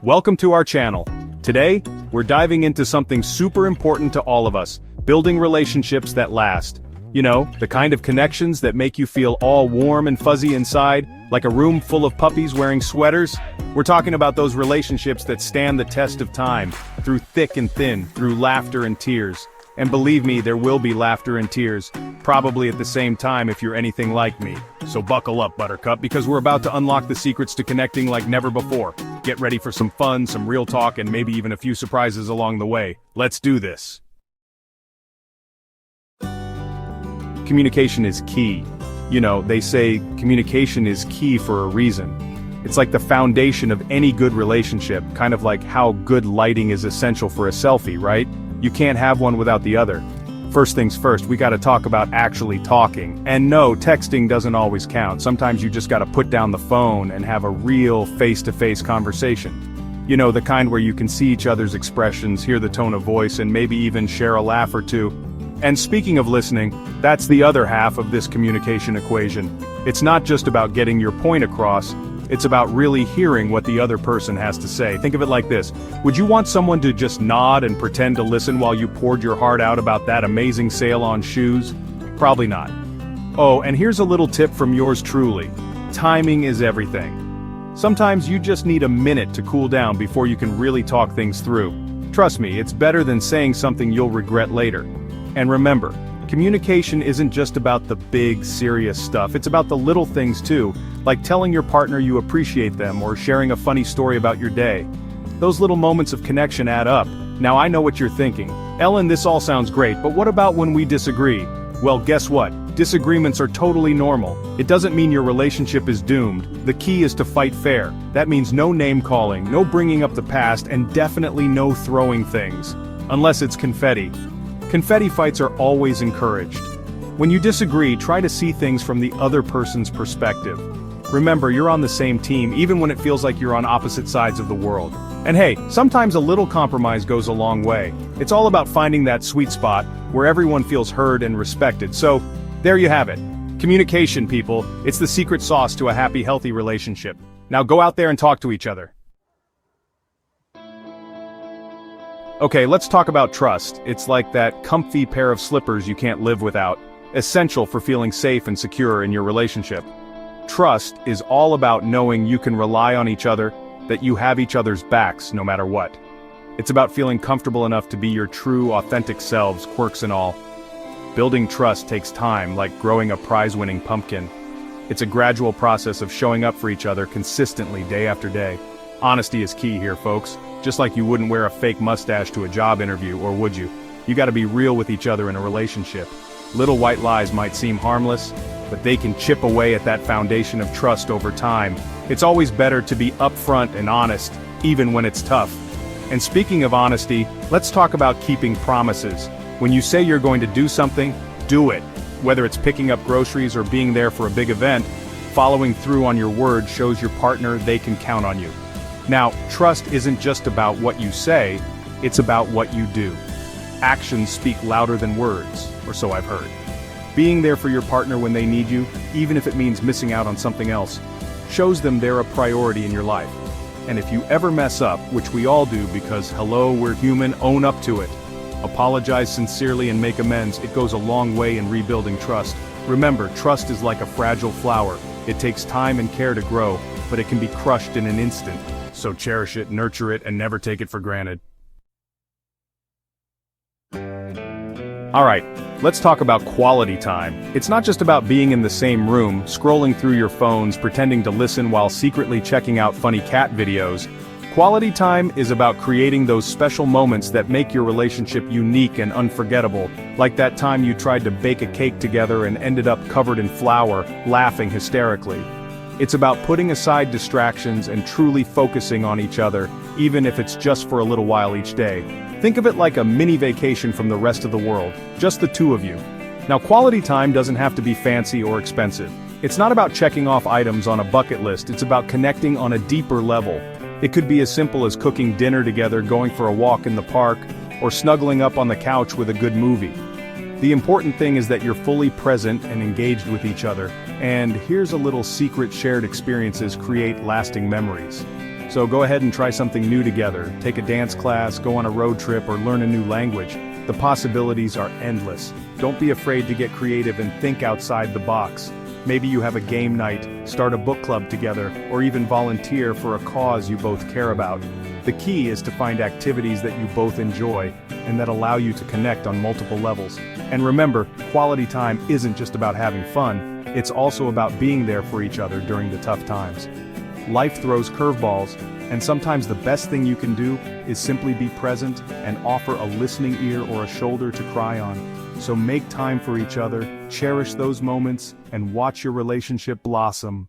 Welcome to our channel. Today, we're diving into something super important to all of us, building relationships that last. You know, the kind of connections that make you feel all warm and fuzzy inside, like a room full of puppies wearing sweaters. We're talking about those relationships that stand the test of time, through thick and thin, through laughter and tears. And believe me, there will be laughter and tears, probably at the same time if you're anything like me. So buckle up, Buttercup, because we're about to unlock the secrets to connecting like never before. Get ready for some fun, some real talk, and maybe even a few surprises along the way. Let's do this. Communication is key. You know, they say communication is key for a reason. It's like the foundation of any good relationship, kind of like how good lighting is essential for a selfie, right? You can't have one without the other. First things first, we gotta talk about actually talking. And no, texting doesn't always count. Sometimes you just gotta put down the phone and have a real face-to-face conversation. You know, the kind where you can see each other's expressions, hear the tone of voice, and maybe even share a laugh or two. And speaking of listening, that's the other half of this communication equation. It's not just about getting your point across, it's about really hearing what the other person has to say. Think of it like this. Would you want someone to just nod and pretend to listen while you poured your heart out about that amazing sale on shoes? Probably not. Oh, and here's a little tip from yours truly. Timing is everything. Sometimes you just need a minute to cool down before you can really talk things through. Trust me, it's better than saying something you'll regret later. And remember, communication isn't just about the big, serious stuff, it's about the little things too, like telling your partner you appreciate them or sharing a funny story about your day. Those little moments of connection add up. Now I know what you're thinking. Ellen, this all sounds great, but what about when we disagree? Well, guess what? Disagreements are totally normal. It doesn't mean your relationship is doomed. The key is to fight fair. That means no name-calling, no bringing up the past, and definitely no throwing things. Unless it's confetti. Confetti fights are always encouraged. When you disagree, try to see things from the other person's perspective. Remember, you're on the same team, even when it feels like you're on opposite sides of the world. And hey, sometimes a little compromise goes a long way. It's all about finding that sweet spot, where everyone feels heard and respected. So, there you have it. Communication, people. It's the secret sauce to a happy, healthy relationship. Now go out there and talk to each other. Okay, let's talk about trust. It's like that comfy pair of slippers you can't live without. Essential for feeling safe and secure in your relationship. Trust is all about knowing you can rely on each other, that you have each other's backs no matter what. It's about feeling comfortable enough to be your true, authentic selves, quirks and all. Building trust takes time, like growing a prize-winning pumpkin. It's a gradual process of showing up for each other consistently day after day. Honesty is key here, folks. Just like you wouldn't wear a fake mustache to a job interview, or would you? You gotta be real with each other in a relationship. Little white lies might seem harmless, but they can chip away at that foundation of trust over time. It's always better to be upfront and honest, even when it's tough. And speaking of honesty, let's talk about keeping promises. When you say you're going to do something, do it. Whether it's picking up groceries or being there for a big event, following through on your word shows your partner they can count on you. Now, trust isn't just about what you say, it's about what you do. Actions speak louder than words, or so I've heard. Being there for your partner when they need you, even if it means missing out on something else, shows them they're a priority in your life. And if you ever mess up, which we all do because hello, we're human, own up to it. Apologize sincerely and make amends. It goes a long way in rebuilding trust. Remember, trust is like a fragile flower. It takes time and care to grow, but it can be crushed in an instant. So cherish it, nurture it, and never take it for granted. Alright, let's talk about quality time. It's not just about being in the same room, scrolling through your phones, pretending to listen while secretly checking out funny cat videos. Quality time is about creating those special moments that make your relationship unique and unforgettable, like that time you tried to bake a cake together and ended up covered in flour, laughing hysterically. It's about putting aside distractions and truly focusing on each other, even if it's just for a little while each day. Think of it like a mini vacation from the rest of the world, just the two of you. Now, quality time doesn't have to be fancy or expensive. It's not about checking off items on a bucket list, it's about connecting on a deeper level. It could be as simple as cooking dinner together, going for a walk in the park, or snuggling up on the couch with a good movie. The important thing is that you're fully present and engaged with each other, and here's a little secret: shared experiences create lasting memories. So go ahead and try something new together, take a dance class, go on a road trip, or learn a new language. The possibilities are endless. Don't be afraid to get creative and think outside the box. Maybe you have a game night, start a book club together, or even volunteer for a cause you both care about. The key is to find activities that you both enjoy, and that allow you to connect on multiple levels. And remember, quality time isn't just about having fun, it's also about being there for each other during the tough times. Life throws curveballs, and sometimes the best thing you can do is simply be present and offer a listening ear or a shoulder to cry on. So make time for each other, cherish those moments, and watch your relationship blossom.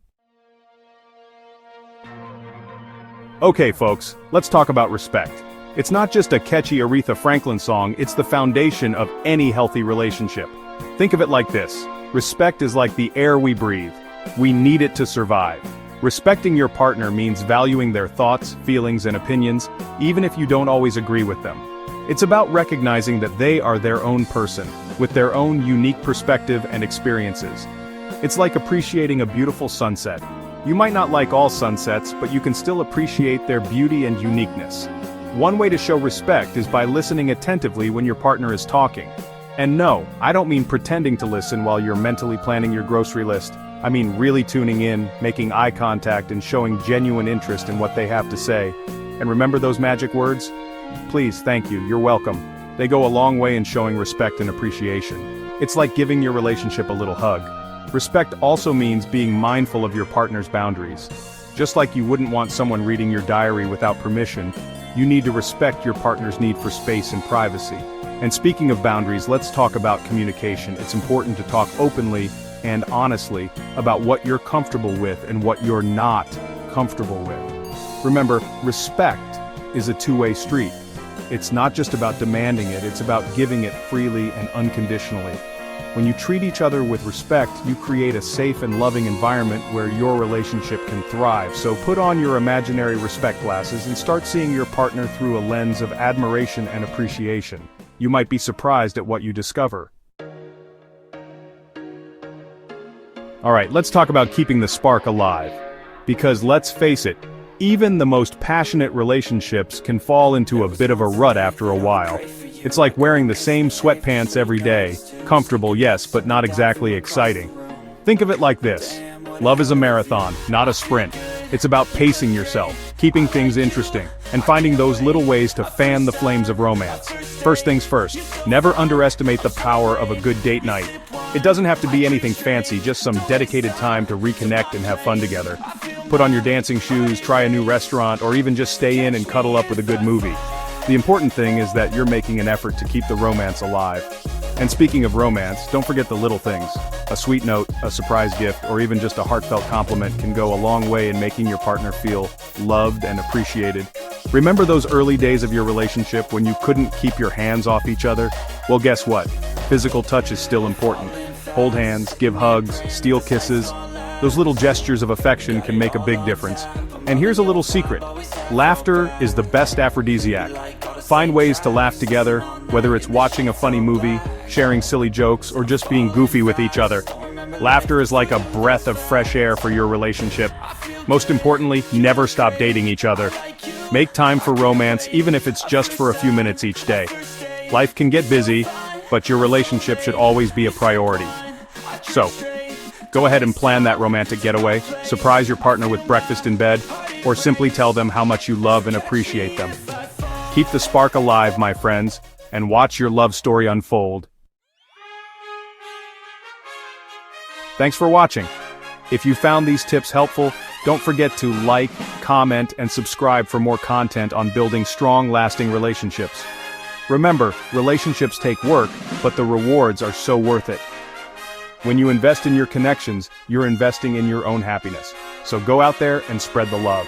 Okay folks, let's talk about respect. It's not just a catchy Aretha Franklin song, it's the foundation of any healthy relationship. Think of it like this: respect is like the air we breathe. We need it to survive. Respecting your partner means valuing their thoughts, feelings, and opinions, even if you don't always agree with them. It's about recognizing that they are their own person, with their own unique perspective and experiences. It's like appreciating a beautiful sunset. You might not like all sunsets, but you can still appreciate their beauty and uniqueness. One way to show respect is by listening attentively when your partner is talking. And no, I don't mean pretending to listen while you're mentally planning your grocery list. I mean really tuning in, making eye contact, and showing genuine interest in what they have to say. And remember those magic words? Please, thank you, you're welcome. They go a long way in showing respect and appreciation. It's like giving your relationship a little hug. Respect also means being mindful of your partner's boundaries. Just like you wouldn't want someone reading your diary without permission, you need to respect your partner's need for space and privacy. And speaking of boundaries, let's talk about communication. It's important to talk openly and honestly about what you're comfortable with and what you're not comfortable with. Remember, respect is a two-way street. It's not just about demanding it, it's about giving it freely and unconditionally. When you treat each other with respect, you create a safe and loving environment where your relationship can thrive. So put on your imaginary respect glasses and start seeing your partner through a lens of admiration and appreciation. You might be surprised at what you discover. Alright, let's talk about keeping the spark alive. Because let's face it, even the most passionate relationships can fall into a bit of a rut after a while. It's like wearing the same sweatpants every day. Comfortable, yes, but not exactly exciting. Think of it like this: love is a marathon, not a sprint. It's about pacing yourself, keeping things interesting, and finding those little ways to fan the flames of romance. First things first, never underestimate the power of a good date night. It doesn't have to be anything fancy, just some dedicated time to reconnect and have fun together. Put on your dancing shoes, try a new restaurant, or even just stay in and cuddle up with a good movie. The important thing is that you're making an effort to keep the romance alive. And speaking of romance, don't forget the little things. A sweet note, a surprise gift, or even just a heartfelt compliment can go a long way in making your partner feel loved and appreciated. Remember those early days of your relationship when you couldn't keep your hands off each other? Well, guess what? Physical touch is still important. Hold hands, give hugs, steal kisses. Those little gestures of affection can make a big difference. And here's a little secret: laughter is the best aphrodisiac. Find ways to laugh together, whether it's watching a funny movie, sharing silly jokes, or just being goofy with each other. Laughter is like a breath of fresh air for your relationship. Most importantly, never stop dating each other. Make time for romance, even if it's just for a few minutes each day. Life can get busy, but your relationship should always be a priority. So, go ahead and plan that romantic getaway, surprise your partner with breakfast in bed, or simply tell them how much you love and appreciate them. Keep the spark alive, my friends, and watch your love story unfold. Thanks for watching. If you found these tips helpful, don't forget to like, comment, and subscribe for more content on building strong, lasting relationships. Remember, relationships take work, but the rewards are so worth it. When you invest in your connections, you're investing in your own happiness. So go out there and spread the love.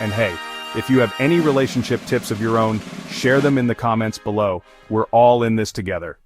And hey, if you have any relationship tips of your own, share them in the comments below. We're all in this together.